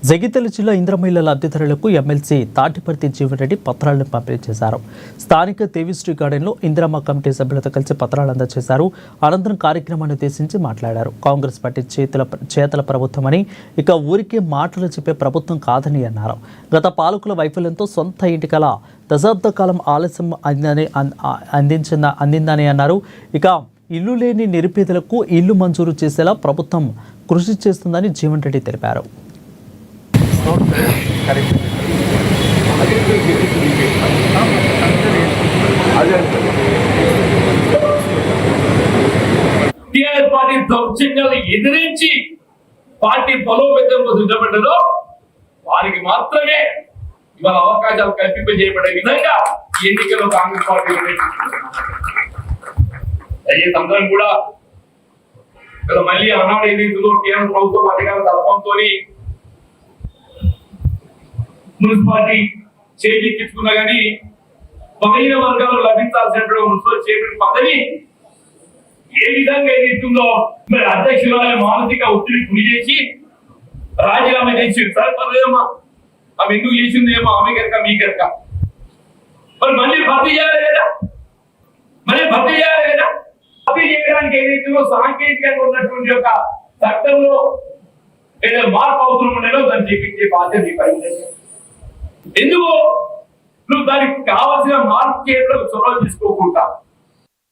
జగిత్యాల జిల్లా ఇంద్రమహిళల లబ్ధిదారులకు ఎమ్మెల్సీ తాటిపర్తి జీవన్రెడ్డి పత్రాలను పంపిణీ చేశారు. స్థానిక దేవిశ్రీ గార్డెన్లో ఇందిరమ్మ కమిటీ సభ్యులతో కలిసి పత్రాలు అందజేశారు. అనంతరం కార్యక్రమాన్ని ఉద్దేశించి మాట్లాడారు. కాంగ్రెస్ పార్టీ చేతల ప్రభుత్వమని, ఇక ఊరికే మాటలు చెప్పే ప్రభుత్వం కాదని అన్నారు. గత పాలకుల వైఫల్యంతో సొంత ఇంటికల దశాబ్ద కాలం ఆలస్యం అందిందని అన్నారు. ఇక ఇల్లు లేని నిరుపేదలకు ఇల్లు మంజూరు చేసేలా ప్రభుత్వం కృషి చేస్తుందని జీవన్ రెడ్డి తెలిపారు. టీఆర్ఎస్ పార్టీ దౌర్జన్యాలు ఎదిరించి పార్టీ బలోపేతం కోసం నిలబడ్డదో వారికి మాత్రమే ఇవాళ అవకాశాలు కల్పింపజేయబడే విధంగా ఎన్నికల్లో కాంగ్రెస్ పార్టీ అందరం కూడా మళ్ళీ ఆనాడు ఏదైతుందో టీఆర్ఎస్ ప్రభుత్వం అధికార తత్వంతో మున్సిపాలిటీ చేజిక్కించుకున్నా కానీ బలహీన వర్గాలు లభించాల్సినటువంటి మున్సిపల్ చైర్మన్ పదవి ఏ విధంగా ఏదైతుందో మరి అధ్యక్షురాలు మానసిక ఒత్తిడి గురి చేసి రాజీనామా చేసి సార్ పర్లేదమ్మా ఆమె ఎందుకు చేసింది ఏమో ఆమె కనుక మీ కనుక మరి మళ్ళీ భర్తీ చేయాలి కదా, భర్తీ చేయడానికి ఏదైతుందో సాంకేతికంగా ఉన్నటువంటి యొక్క చట్టంలో ఏదైనా మార్పు అవసరం ఉండేదో దాన్ని చేపించే బాధ్యత ఎందుకు నువ్వు దానికి కావాల్సిన మార్పు చేయడంలో చొరవ తీసుకోకుండా